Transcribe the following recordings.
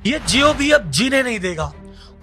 ये जियो भी अब जीने नहीं देगा।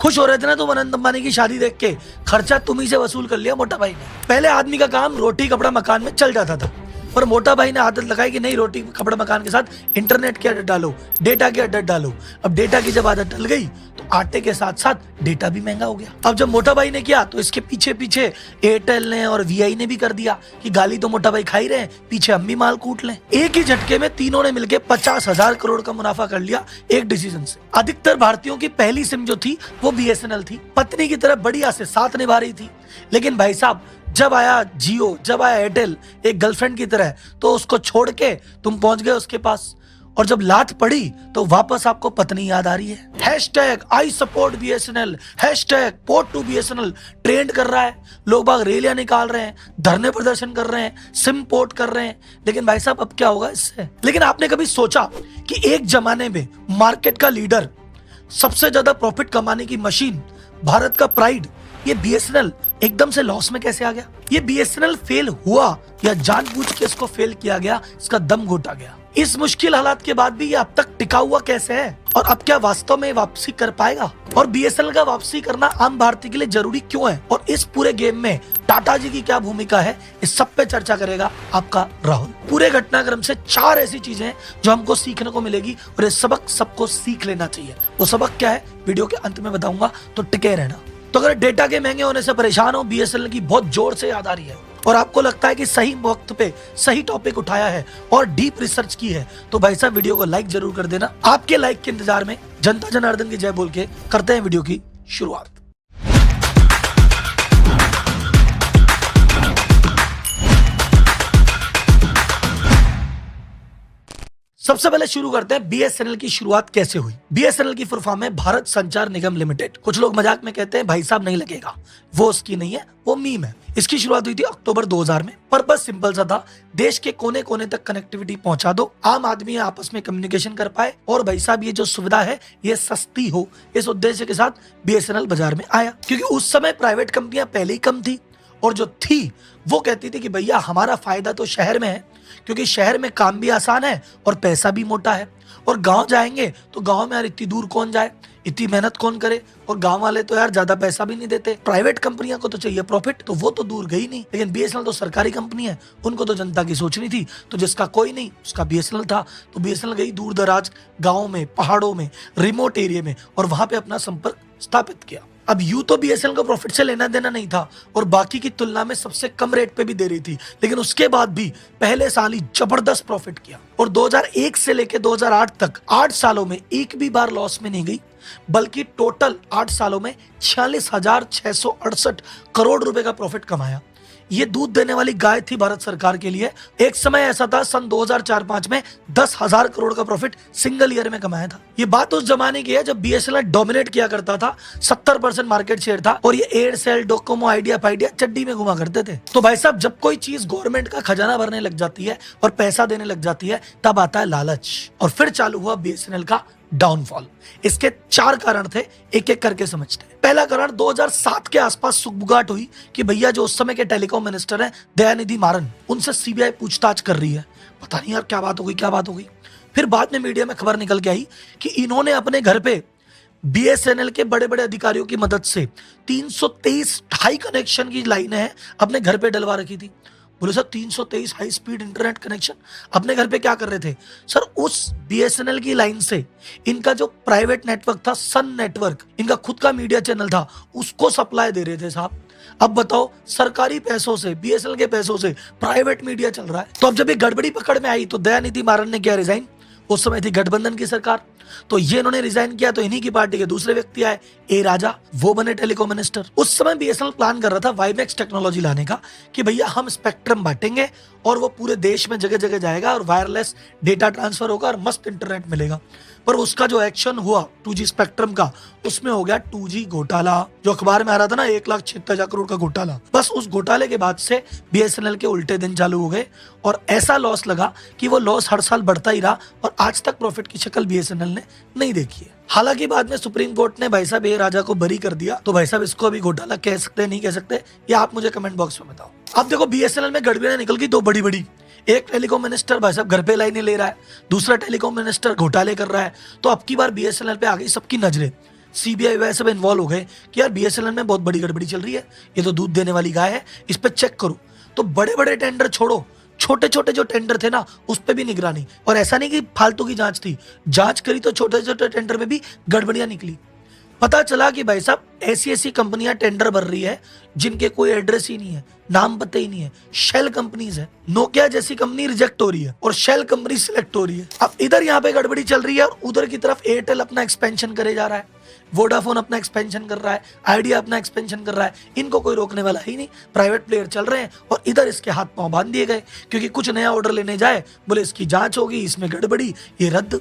खुश हो रहे थे ना तुम अनंत अंबानी की शादी देख के, खर्चा तुम्ही से वसूल कर लिया मोटा भाई ने। पहले आदमी का काम रोटी कपड़ा मकान में चल जाता था, पर मोटा भाई ने आदत लगाई कि नहीं, रोटी कपड़ा मकान के साथ इंटरनेट की आदत डालो, डेटा की आदत डालो। अब डेटा की जब आदत डल गई तो आटे के साथ साथ डेटा भी महंगा हो गया। अब जब मोटा भाई ने किया तो इसके पीछे पीछे एयरटेल ने और वीआई ने भी कर दिया कि गाली तो मोटा भाई खा ही रहे हैं, पीछे हम भी माल कूट लें। एक ही झटके में तीनों ने मिलकर 50,000 करोड़ का मुनाफा कर लिया एक डिसीजन से। अधिकतर भारतीयों की पहली सिम जो थी वो बीएसएनएल थी, पत्नी की तरह बढ़िया से साथ निभा रही थी। लेकिन भाई साहब जब आया जियो, जब आया एयरटेल एक गर्लफ्रेंड की तरह, तो उसको छोड़ के तुम पहुंच गए उसके पास, और जब लात पड़ी तो वापस आपको पत्नी याद आ रही है। Hashtag I support BSNL, hashtag port to BSNL trend कर रहा है। लोग बाग रैलियां निकाल रहे हैं, धरने प्रदर्शन कर रहे हैं, सिम पोर्ट कर रहे हैं। लेकिन भाई साहब अब क्या होगा इससे? लेकिन आपने कभी सोचा कि एक जमाने में मार्केट का लीडर, सबसे ज्यादा प्रॉफिट कमाने की मशीन, भारत का प्राइड, ये बीएसएनएल एकदम से लॉस में कैसे आ गया? ये बीएसएनएल फेल हुआ या जानबूझ के इसको फेल किया गया, इसका दम घोटा गया? इस मुश्किल हालात के बाद भी ये अब तक टिका हुआ कैसे है? और अब क्या वास्तव में वापसी कर पाएगा? और बीएसएनएल का वापसी करना आम भारतीय के लिए जरूरी क्यों है? और इस पूरे गेम में टाटा जी की क्या भूमिका है, इस सब पे चर्चा करेगा आपका राहुल। पूरे घटनाक्रम से 4 ऐसी चीजें हैं जो हमको सीखने को मिलेगी और ये सबक सबको सीख लेना चाहिए। वो सबक क्या है वीडियो के अंत में बताऊंगा, तो टिके रहना। तो अगर डेटा के महंगे होने से परेशान हो, बीएसएनएल की बहुत जोर से याद आ रही है और आपको लगता है कि सही वक्त पे सही टॉपिक उठाया है और डीप रिसर्च की है, तो भाई साहब वीडियो को लाइक जरूर कर देना। आपके लाइक के इंतजार में जनता जनार्दन की जय बोल के करते हैं वीडियो की शुरुआत। सबसे पहले शुरू करते हैं बीएसएनएल की शुरुआत कैसे हुई। बीएसएनएल की फुल फॉर्म है भारत संचार निगम लिमिटेड। कुछ लोग मजाक में कहते हैं भाई साहब नहीं लगेगा, वो उसकी नहीं है, वो मीम है। इसकी शुरुआत हुई थी अक्टूबर 2000 में। पर्पस सिंपल सा था, देश के कोने कोने तक कनेक्टिविटी पहुंचा दो, आम आदमी आपस में कम्युनिकेशन कर पाए, और भाई साहब ये जो सुविधा है ये सस्ती हो। इस उद्देश्य के साथ बीएसएनएल बाजार में आया, क्योंकि उस समय प्राइवेट कंपनियां पहले ही कम थी, और जो थी वो कहती थी कि भैया हमारा फायदा तो शहर में है, क्योंकि शहर में काम भी आसान है और पैसा भी मोटा है। और गांव जाएंगे तो गांव में यार इतनी दूर कौन जाए, इतनी मेहनत कौन करे, और गांव वाले तो यार ज्यादा पैसा भी नहीं देते। प्राइवेट कंपनियों को तो चाहिए प्रॉफिट, तो वो तो दूर गई नहीं। लेकिन बीएसएनएल तो सरकारी कंपनी है, उनको तो जनता की सोचनी थी। तो जिसका कोई नहीं उसका बीएसएनएल था, तो बीएसएनएल गई दूर दराज गाँव में, पहाड़ों में, रिमोट एरिया में, और वहां पे अपना संपर्क स्थापित किया। अब यूं तो बीएसएनएल को प्रॉफिट से लेना देना नहीं था और बाकी की तुलना में सबसे कम रेट पे भी दे रही थी, लेकिन उसके बाद भी पहले साल ही जबरदस्त प्रॉफिट किया। और 2001 से लेके 2008 तक 8 सालों में एक भी बार लॉस में नहीं गई, बल्कि टोटल 8 सालों में 46,668 करोड़ रुपए का प्रॉफिट कमाया। ये दूध देने वाली गाय थी भारत सरकार के लिए। एक समय ऐसा था सन 2004-05 में 10,000 करोड़ का प्रॉफिट सिंगल ईयर में कमाया था। ये बात उस जमाने की है जब बीएसएनएल डोमिनेट किया करता था, 70% मार्केट शेयर था, और ये एयरसेल, डोकोमो, आइडिया फाइडिया चड्डी में घुमा करते थे। तो भाई साहब जब कोई चीज गवर्नमेंट का खजाना भरने लग जाती है और पैसा देने लग जाती है, तब आता है लालच, और फिर चालू हुआ बीएसएनएल का डाउनफॉल। इसके 4 कारण थे, एक एक करके समझते हैं। पहला कारण 2007 के आसपास सुगबुगाहट हुई कि भैया जो उस समय के टेलीकॉम मिनिस्टर हैं दयानिधि मारन, उनसे सीबीआई पूछताछ कर रही है। पता नहीं यार क्या बात हो गई, क्या बात हो गई। फिर बाद में मीडिया में खबर निकल के आई कि इन्होंने अपने घर पे बीएसएनएल के बड़े बड़े अधिकारियों की मदद से 323 हाई कनेक्शन की लाइनें हैं अपने घर पे डलवा रखी थी। बोले sir 323 high speed internet connection अपने घर पे क्या कर रहे थे? सर उस बीएसएनएल की लाइन से इनका जो प्राइवेट नेटवर्क था, सन नेटवर्क, इनका खुद का मीडिया चैनल था, उसको सप्लाई दे रहे थे साहब। अब बताओ, सरकारी पैसों से, बीएसएनएल के पैसों से प्राइवेट मीडिया चल रहा है। तो अब जब ये गड़बड़ी पकड़ में आई तो दयानिधि मारन ने किया रिजाइन। उस समय थी गठबंधन की सरकार, तो ये इन्होंने रिजाइन किया, तो इन्हीं की पार्टी के दूसरे व्यक्ति आए, ए राजा, वो बने टेलीकॉम मिनिस्टर। उस समय बीएसएनएल प्लान कर रहा था वाईमैक्स टेक्नोलॉजी लाने का, कि भैया हम स्पेक्ट्रम बांटेंगे और वो पूरे देश में जगह जगह जाएगा और वायरलेस डेटा ट्रांसफर होगा और मस्त इंटरनेट मिलेगा। पर उसका जो एक्शन हुआ 2G स्पेक्ट्रम का, उसमें हो गया 2G घोटाला, जो अखबार में आ रहा था ना, 1,76,000 करोड़ का घोटाला। बस उस घोटाले के बाद से बीएसएनएल के उल्टे दिन चालू हो गए और ऐसा लॉस लगा कि वो लॉस हर साल बढ़ता ही रहा और आज तक प्रॉफिट की शक्ल बीएसएनएल ने नहीं देखी है। हालांकि बाद में सुप्रीम कोर्ट ने भाई साहब ए राजा को बरी कर दिया, तो भाई साहब इसको अभी घोटाला कह सकते नहीं कह सकते, या आप मुझे कमेंट बॉक्स में बताओ। अब देखो बीएसएनएल में गड़बड़ियां निकल गई 2 बड़ी बड़ी। एक टेलीकॉम मिनिस्टर भाई साहब घर पे लाइनें ले रहा है, दूसरा टेलीकॉम मिनिस्टर घोटाले कर रहा है। तो अब की बार बीएसएनएल पे आ गई सबकी नजरें, सीबीआई वह सब इन्वॉल्व हो गए कि यार बीएसएनएल में बहुत बड़ी गड़बड़ी चल रही है, ये तो दूध देने वाली गाय है, इस पे चेक करो। तो बड़े बड़े टेंडर छोड़ो, छोटे छोटे जो टेंडर थे ना उस पे भी निगरानी। और ऐसा नहीं कि फालतू की जांच थी, जांच करी तो छोटे छोटे टेंडर में भी गड़बड़ियां निकली। पता चला कि भाई साहब ऐसी ऐसी कंपनियां टेंडर भर रही है जिनके कोई एड्रेस ही नहीं है, नाम पता ही नहीं है, शेल कंपनीज है। नोकिया जैसी कंपनी रिजेक्ट हो रही है और शेल कंपनी सिलेक्ट हो रही है। अब इधर यहाँ पे गड़बड़ी चल रही है और उधर की तरफ एयरटेल अपना एक्सपेंशन करे जा रहा है, वोडाफोन अपना एक्सपेंशन कर रहा है, आइडिया अपना एक्सपेंशन कर रहा है। इनको कोई रोकने वाला ही नहीं, प्राइवेट प्लेयर चल रहे हैं और इधर इसके हाथ पांव बांध दिए गए क्योंकि कुछ नया ऑर्डर लेने जाए बोले इसकी जांच होगी, इसमें गड़बड़ी, ये रद्द।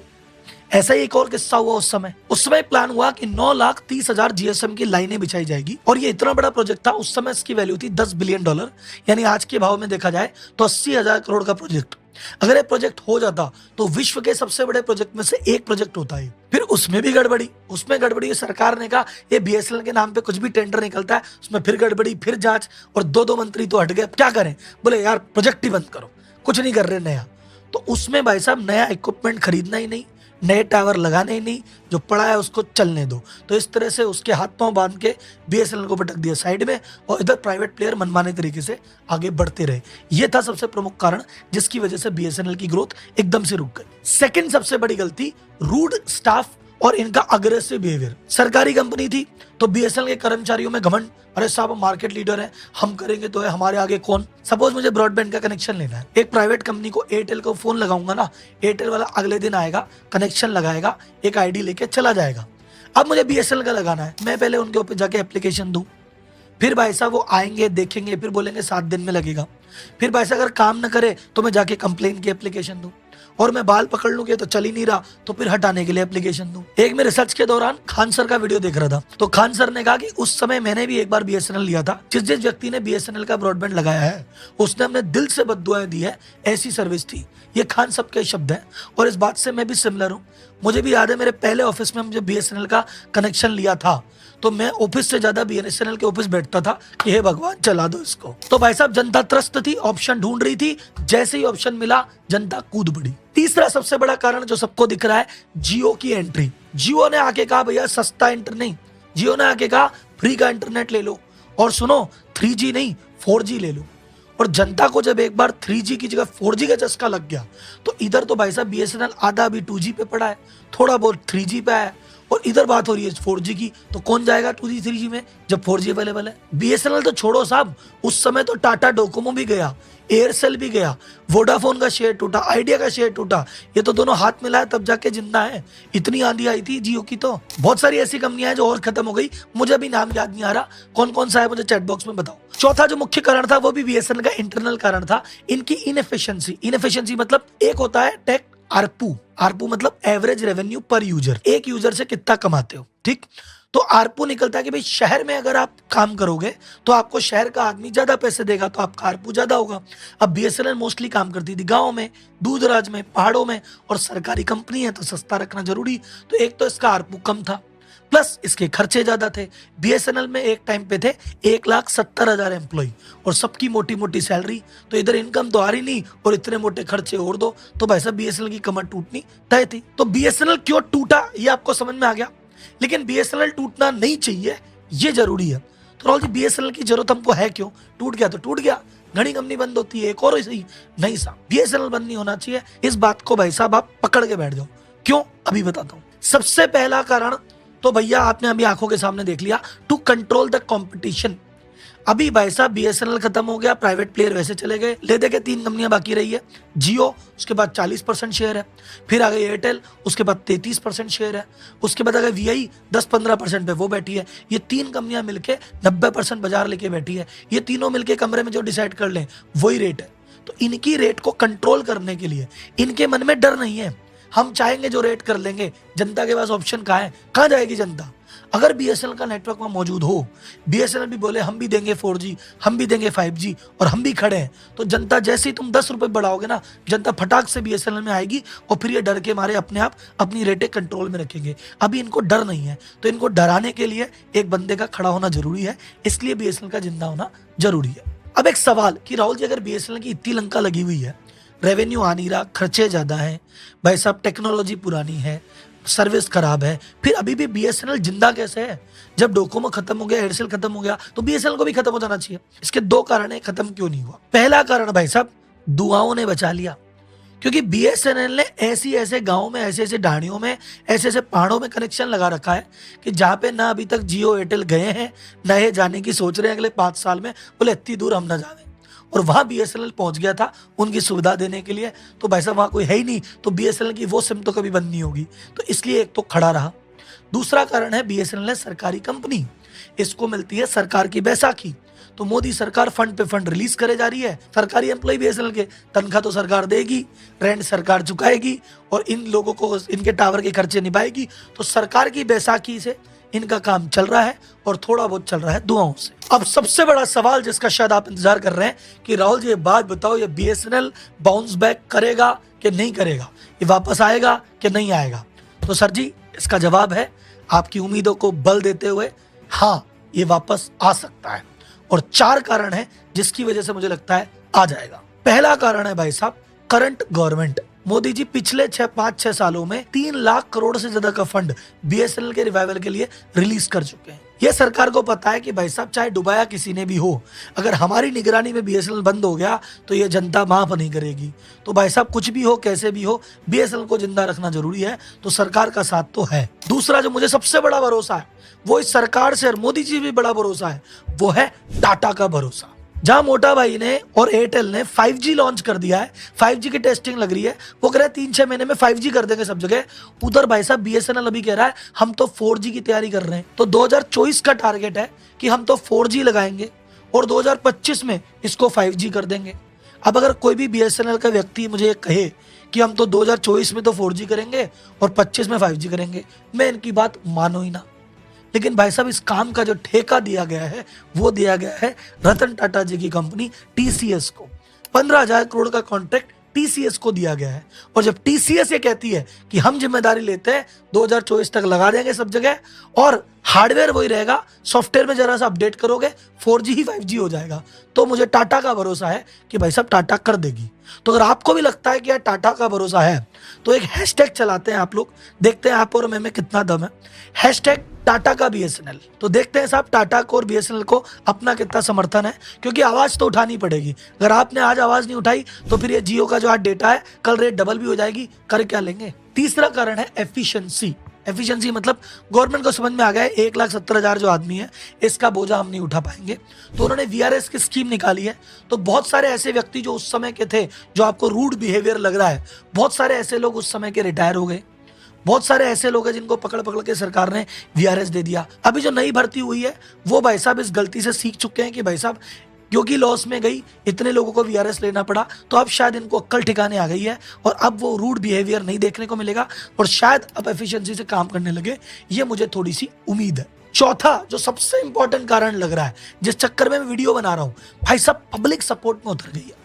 ऐसा ही एक और किस्सा हुआ उस समय प्लान हुआ कि 9,30,000 जीएसएम की लाइनें बिछाई जाएगी और ये इतना बड़ा प्रोजेक्ट था। उस समय इसकी वैल्यू थी $10 बिलियन, यानी आज के भाव में देखा जाए तो 80,000 करोड़ का प्रोजेक्ट। अगर ये प्रोजेक्ट हो जाता तो विश्व के सबसे बड़े प्रोजेक्ट में से एक प्रोजेक्ट होता है। फिर उसमें भी गड़बड़ी, सरकार ने कहा ये बीएसएनएल के नाम पे कुछ भी टेंडर निकलता है उसमें फिर गड़बड़ी, फिर जांच, और दो मंत्री तो हट गए। क्या करें, बोले यार प्रोजेक्ट ही बंद करो, कुछ नहीं कर रहे नया। तो उसमें भाई साहब नया इक्विपमेंट खरीदना ही नहीं, नए टावर लगाने ही नहीं, जो पड़ा है उसको चलने दो। तो इस तरह से उसके हाथ पांव बांध के बीएसएनएल को पटक दिया साइड में और इधर प्राइवेट प्लेयर मनमाने तरीके से आगे बढ़ते रहे। यह था सबसे प्रमुख कारण जिसकी वजह से बीएसएनएल की ग्रोथ एकदम से रुक गई। सेकंड सबसे बड़ी गलती, रूड स्टाफ और इनका अग्रेसिव बिहेवियर। सरकारी कंपनी थी तो बीएसएनएल के कर्मचारियों में घमंड, अरे साहब मार्केट लीडर है, हम करेंगे तो है, हमारे आगे कौन। सपोज मुझे ब्रॉडबैंड का कनेक्शन लेना है, एक प्राइवेट कंपनी को एयरटेल को फोन लगाऊंगा ना, एयरटेल वाला अगले दिन आएगा, कनेक्शन लगाएगा, एक आईडी लेके चला जाएगा। अब मुझे बीएसएनएल का लगाना है, मैं पहले उनके ऊपर जाके एप्लीकेशन दूं, फिर भाई साहब वो आएंगे, देखेंगे, फिर बोलेंगे 7 दिन में लगेगा। फिर भाई साहब अगर काम न करे तो मैं जाके कंप्लेन की एप्लीकेशन दूं, और मैं बाल पकड़ लूंगी तो चल ही नहीं रहा तो फिर हटाने के लिए एप्लीकेशन दूं। एक मैं रिसर्च के दौरान खान सर का वीडियो देख रहा था, तो खान सर ने कहा कि उस समय मैंने भी एक बार बीएसएनएल लिया था। जिस व्यक्ति ने बीएसएनएल का ब्रॉडबैंड लगाया है उसने अपने दिल से बद्दुआएं दी है, ऐसी सर्विस थी। ये खान साहब के शब्द हैं और इस बात से मैं भी सिमिलर हूँ। मुझे भी याद है मेरे पहले ऑफिस में मुझे बीएसएनएल का कनेक्शन लिया था तो मैं ऑफिस से ज्यादा बीएसएनएल के ऑफिस बैठता था कि हे भगवान चला दो इसको। तो भाई साहब जनता त्रस्त थी, ऑप्शन ढूंढ रही थी, जैसे ही ऑप्शन मिला जनता कूद पड़ी। तीसरा सबसे बड़ा कारण जो सबको दिख रहा है, जियो की एंट्री। जियो ने आके कहा भैया सस्ता इंटरनेट नहीं, जियो ने आके कहा फ्री का इंटरनेट ले लो, और सुनो 3G नहीं 4G ले लो। और जनता को जब एक बार 3G की जगह 4G का चस्का लग गया तो इधर तो भाई साहब बीएसएनएल आधा अभी 2G पे पड़ा है, थोड़ा बहुत 3G पे है, और इधर बात हो रही है 4G की। तो कौन जाएगा 2G 3G में जब 4G अवेलेबल है। बीएसएनएल तो छोड़ो साहब, उस समय तो टाटा डोकोमो भी गया, एयरसेल भी गया, वोडाफोन का शेयर टूटा, आइडिया का शेयर टूटा, ये तो दोनों हाथ मिलाए तब जाके जिंदा है। इतनी आंधी आई थी जियो की, तो बहुत सारी ऐसी कंपनियां हैं जो और खत्म हो गई, मुझे अभी नाम याद नहीं आ रहा कौन कौन सा है, मुझे चैट बॉक्स में बताओ। चौथा जो मुख्य कारण था वो भी बीएसएनएल का इंटरनल कारण था, इनकी इनएफिशिएंसी मतलब एक होता है टेक आरपू मतलब एवरेज रेवेन्यू पर यूजर, एक यूजर से कितना कमाते हो, ठीक। तो आरपू निकलता है कि भाई शहर में अगर आप काम करोगे तो आपको शहर का आदमी ज्यादा पैसे देगा तो आपका आरपू ज्यादा होगा। अब बीएसएनएल मोस्टली काम करती थी गांव में, दूर दराज में, पहाड़ों में, और सरकारी कंपनी है तो सस्ता रखना जरूरी, तो एक तो इसका आरपू कम था, प्लस इसके खर्चे ज्यादा थे। बीएसएनएल में एक टाइम पे थे 1,70,000 एम्प्लॉय और सबकी मोटी मोटी सैलरी, तो इधर इनकम तो आ रही नहीं और इतने मोटे खर्चे और दो, तो भाई साहब बीएसएनएल की कमर टूटनी तय थी। तो बीएसएनएल क्यों टूटा ये आपको समझ में आ गया, लेकिन बीएसएनएल टूटना नहीं चाहिए ये जरूरी है। तो राहुल जी बीएसएनएल की जरूरत हमको है क्यों, टूट गया तो टूट गया, घनी कंपनी बंद होती है एक और सही नहीं साहब, बीएसएनएल बंद नहीं होना चाहिए। इस बात को भाई साहब आप पकड़ के बैठ जाओ, क्यों अभी बताता हूँ। सबसे पहला कारण तो भैया आपने अभी आंखों के सामने देख लिया, टू कंट्रोल द कंपटीशन। अभी भाई साहब बीएसएनएल खत्म हो गया, प्राइवेट प्लेयर वैसे चले गए, ले दे के 3 कंपनियां बाकी रही है, जियो उसके बाद 40% शेयर है, फिर आ गई एयरटेल उसके बाद 33% शेयर है, उसके बाद आ गई वीआई 10-15% पे वो बैठी है। ये 3 कंपनियां मिलके 90% बाजार लेके बैठी है। ये तीनों मिलके कमरे में जो डिसाइड कर लें वही रेट है। तो इनकी रेट को कंट्रोल करने के लिए इनके मन में डर नहीं है, हम चाहेंगे जो रेट कर लेंगे। जनता के पास ऑप्शन कहाँ है, कहाँ जाएगी जनता। अगर बीएसएनएल का नेटवर्क में मौजूद हो, बीएसएनएल भी बोले हम भी देंगे 4G, हम भी देंगे 5G और हम भी खड़े हैं, तो जनता जैसे ही तुम 10 रुपए बढ़ाओगे ना, जनता फटाक से बीएसएनएल में आएगी और फिर ये डर के मारे अपने आप अपनी रेटें कंट्रोल में रखेंगे। अभी इनको डर नहीं है, तो इनको डराने के लिए एक बंदे का खड़ा होना जरूरी है, इसलिए बीएसएनएल का जिंदा होना जरूरी है। अब एक सवाल कि राहुल जी अगर बीएसएनएल की इतनी लंका लगी हुई है रेवेन्यू आ नहीं रहा, खर्चे ज़्यादा हैं, भाई साहब टेक्नोलॉजी पुरानी है, सर्विस खराब है। फिर अभी भी बीएसएनएल जिंदा कैसे है? जब डोकोमो खत्म हो गया, एयरसेल खत्म हो गया, तो बीएसएनएल को भी खत्म हो जाना चाहिए। इसके दो कारण है खत्म क्यों नहीं हुआ। पहला कारण भाई साहब दुआओं ने बचा लिया, क्योंकि बीएसएनएल ने ऐसी ऐसे गांव में, ऐसे ऐसे ढाणियों में, ऐसे ऐसे पहाड़ों में कनेक्शन लगा रखा है कि जहां पे ना अभी तक जियो एयरटेल गए हैं, ना ये जाने की सोच रहे हैं अगले 5 साल में। बोले इतनी दूर हम ना जावे, और वहां बीएसएनएल पहुंच गया था उनकी सुविधा देने के लिए। तो भाई साहब वहां कोई है ही नहीं, तो बीएसएनएल की वो सिम तो कभी बंद नहीं होगी। तो इसलिए एक तो खड़ा रहा। दूसरा कारण है बीएसएनएल है सरकारी कंपनी, इसको मिलती है सरकार की बैसाखी। तो मोदी सरकार फंड पे फंड रिलीज करे जा रही है। सरकारी एम्प्लॉय बीएसएनएल के तनख्वाह तो सरकार देगी, रेंट सरकार चुकाएगी, और इन लोगों को इनके टावर के खर्चे निभाएगी। तो सरकार की बैसाखी से इनका काम चल रहा है, और थोड़ा बहुत चल रहा है दुआओं से। अब सबसे बड़ा सवाल जिसका शायद आप इंतजार कर रहे हैं कि राहुल जी ये बात बताओ, ये बीएसएनएल बाउंस बैक करेगा कि नहीं करेगा, ये वापस आएगा कि नहीं आएगा? तो सर जी इसका जवाब है आपकी उम्मीदों को बल देते हुए, हाँ ये वापस आ सकता है। और 4 कारण है जिसकी वजह से मुझे लगता है आ जाएगा। पहला कारण है भाई साहब करंट गवर्नमेंट। मोदी जी पिछले 5-6 सालों में 3 लाख करोड़ से ज्यादा का फंड बीएसएनएल के रिवाइवल के लिए रिलीज कर चुके हैं। यह सरकार को पता है कि भाई साहब चाहे डुबाया किसी ने भी हो, अगर हमारी निगरानी में बीएसएनएल बंद हो गया तो ये जनता माफ नहीं करेगी। तो भाई साहब कुछ भी हो, कैसे भी हो, बीएसएनएल को जिंदा रखना जरूरी है। तो सरकार का साथ तो है। दूसरा जो मुझे सबसे बड़ा भरोसा है वो इस सरकार से, और मोदी जी भी बड़ा भरोसा है, वो है टाटा का भरोसा। जहां मोटा भाई ने और एयरटेल ने 5G लॉन्च कर दिया है, 5G की टेस्टिंग लग रही है, वो कह रहे हैं 3-6 महीने में 5G कर देंगे सब जगह। उधर भाई साहब बीएसएनएल अभी कह रहा है हम तो 4G की तैयारी कर रहे हैं। तो 2024 का टारगेट है कि हम तो 4G लगाएंगे और 2025 में इसको 5G कर देंगे। अब अगर कोई भी बीएसएनएल का व्यक्ति मुझे कहे कि हम तो 2024 में तो 4G करेंगे और 25 में 5G करेंगे, मैं इनकी बात मानो ही ना। लेकिन भाई साहब इस काम का जो ठेका दिया गया है वो दिया गया है रतन टाटा जी की कंपनी टीसीएस को। 15,000 करोड़ का कॉन्ट्रैक्ट टीसीएस को दिया गया है। और जब टीसीएस ये कहती है कि हम जिम्मेदारी लेते हैं, 2024 तक लगा देंगे सब जगह, और हार्डवेयर वही रहेगा, सॉफ्टवेयर में जरा सा अपडेट करोगे 4G ही 5G हो जाएगा, तो मुझे टाटा का भरोसा है कि भाई साहब टाटा कर देगी। तो अगर आपको भी लगता है कि यार टाटा का भरोसा है, तो एक हैशटैग चलाते हैं आप लोग, देखते हैं आप और मैं में कितना दम है। हैशटैग टाटा का बीएसएनएल। तो देखते हैं साहब टाटा को और बीएसएनएल को अपना कितना समर्थन है, क्योंकि आवाज तो उठानी पड़ेगी। अगर आपने आज आवाज नहीं उठाई तो फिर ये जियो का जो आज डेटा है कल रेट डबल भी हो जाएगी, कर क्या लेंगे। तीसरा कारण है एफिशिएंसी। एफिशिएंसी मतलब गवर्नमेंट को समझ में आ गया है 1,70,000 जो आदमी है इसका बोझा हम नहीं उठा पाएंगे, तो उन्होंने वीआरएस की स्कीम निकाली है। तो बहुत सारे ऐसे व्यक्ति जो उस समय के थे, जो आपको रूड बिहेवियर लग रहा है, बहुत सारे ऐसे लोग उस समय के रिटायर हो गए। बहुत सारे ऐसे लोग हैं जिनको पकड़ पकड़ के सरकार ने वीआरएस दे दिया। अभी जो नई भर्ती हुई है वो भाई साहब इस गलती से सीख चुके हैं कि भाई साहब क्योंकि लॉस में गई, इतने लोगों को वीआरएस लेना पड़ा, तो अब शायद इनको अक्ल ठिकाने आ गई है और अब वो रूड बिहेवियर नहीं देखने को मिलेगा और शायद अब एफिशिएंसी से काम करने लगे। ये मुझे थोड़ी सी उम्मीद है। चौथा जो सबसे इंपॉर्टेंट कारण लग रहा है, जिस चक्कर में मैं वीडियो बना रहा हूं, भाई साहब पब्लिक सपोर्ट में उतर गई है।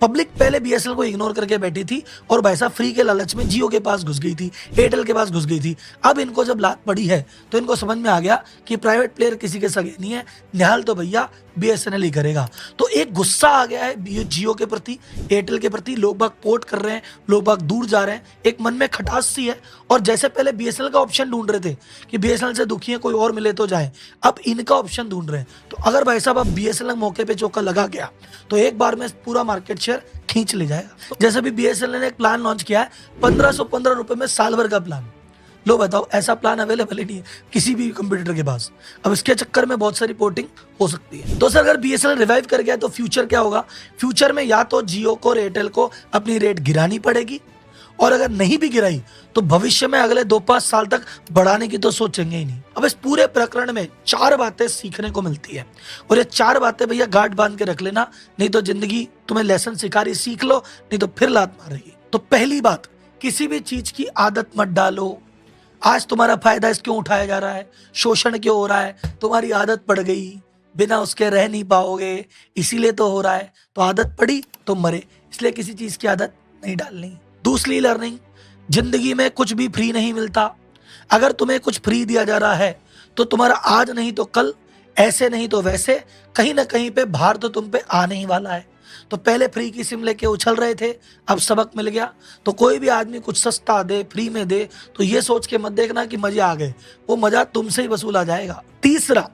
पब्लिक पहले बीएसएनएल को इग्नोर करके बैठी थी और भाई साहब फ्री के लालच में जियो के पास घुस गई थी, एयरटेल के पास घुस गई थी। अब इनको जब लात पड़ी है तो इनको समझ में आ गया कि प्राइवेट प्लेयर किसी के सगे नहीं है, निहाल तो भैया बीएसएनएल ही करेगा। तो एक गुस्सा आ गया है जियो के प्रति, एयरटेल के प्रति। लोग बाग पोर्ट कर रहे हैं, लोग बाग दूर जा रहे हैं, एक मन में खटास सी है। और जैसे पहले बीएसएनएल का ऑप्शन ढूंढ रहे थे कि बीएसएनएल से दुखी है कोई और मिले तो जाए, अब इनका ऑप्शन ढूंढ रहे हैं। तो अगर भाई साहब अब बीएसएनएल मौके पे चौका लगा गया तो एक बार में पूरा मार्केट शेयर खींच ले जाएगा। जैसे भी बीएसएनएल ने एक प्लान लॉन्च किया है 1515 रुपए में साल भर का प्लान। लो बताओ, ऐसा प्लान अवेलेबल ही नहीं है किसी भी कंप्यूटर के पास। अब इसके चक्कर में बहुत सारी पोर्टिंग हो सकती है। तो सर अगर बीएसएनएल रिवाइव कर गया तो फ्यूचर क्या होगा? फ्यूचर में या तो जियो को और एयरटेल को अपनी रेट गिरानी पड़ेगी, और अगर नहीं भी गिराई तो भविष्य में अगले 2-5 साल तक बढ़ाने की तो सोचेंगे ही नहीं। अब इस पूरे प्रकरण में 4 बातें सीखने को मिलती है, और ये 4 बातें भैया गांठ बांध के रख लेना, नहीं तो जिंदगी तुम्हें लेसन सिखा रही, सीख लो, नहीं तो फिर लात मारेगी। तो पहली बात, किसी भी चीज की आदत मत डालो। आज तुम्हारा फायदा क्यों उठाया जा रहा है, शोषण क्यों हो रहा है, तुम्हारी आदत पड़ गई, बिना उसके रह नहीं पाओगे, इसीलिए तो हो रहा है। तो आदत पड़ी तो मरे, इसलिए किसी चीज की आदत नहीं डालनी। दूसरी लर्निंग, जिंदगी में कुछ भी फ्री नहीं मिलता। अगर तुम्हें कुछ फ्री दिया जा रहा है तो तुम्हारा आज नहीं तो कल, ऐसे नहीं तो वैसे, कहीं ना कहीं पे भार तो तुम पे आने ही वाला है। तो पहले फ्री की सिम लेके उछल रहे थे, अब सबक मिल गया। तो कोई भी आदमी कुछ सस्ता दे, फ्री में दे, तो ये सोच के मत देखना कि मजे आ गए, वो मजा तुमसे ही वसूला जाएगा। तीसरा,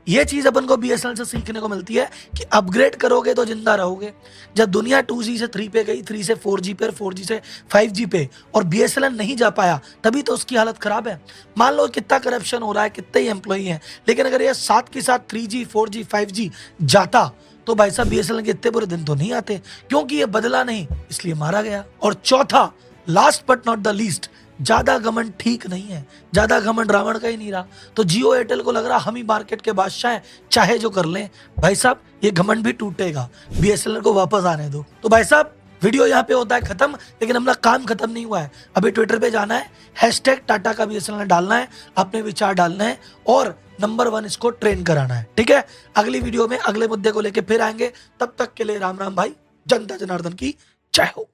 ये चीज अपन को बीएसएनएल से सीखने को मिलती है कि अपग्रेड करोगे तो जिंदा रहोगे। जब दुनिया 2G से 3 पे गई, 3 से 4G पे, 4G से 5G पे, और बीएसएनएल नहीं जा पाया, तभी तो उसकी हालत खराब है। मान लो कितना करप्शन हो रहा है, कितने ही एम्प्लॉई हैं, लेकिन अगर ये साथ के साथ 3G 4G 5G जाता तो भाई साहब बीएसएनएल के इतने बुरे दिन तो नहीं आते, क्योंकि ये बदला नहीं, इसलिए मारा गया। और चौथा, last but not the least, ज्यादा घमंड ठीक नहीं है। ज्यादा घमंड रावण का ही नहीं रहा। तो जियो एयरटेल को लग रहा हम ही मार्केट के बादशाह हैं, चाहे जो कर लें। भाई साहब ये घमंड भी टूटेगा, बीएसएनएल को वापस आने दो। तो भाई साहब वीडियो यहाँ पे होता है खत्म, लेकिन अपना काम खत्म नहीं हुआ है। अभी ट्विटर पे जाना है, हैशटैग टाटा का बीएसएनएल डालना है, अपने विचार डालना है और नंबर 1 इसको ट्रेन कराना है। ठीक है, अगली वीडियो में अगले मुद्दे को लेके फिर आएंगे। तब तक के लिए राम राम भाई, जनता जनार्दन की जय हो।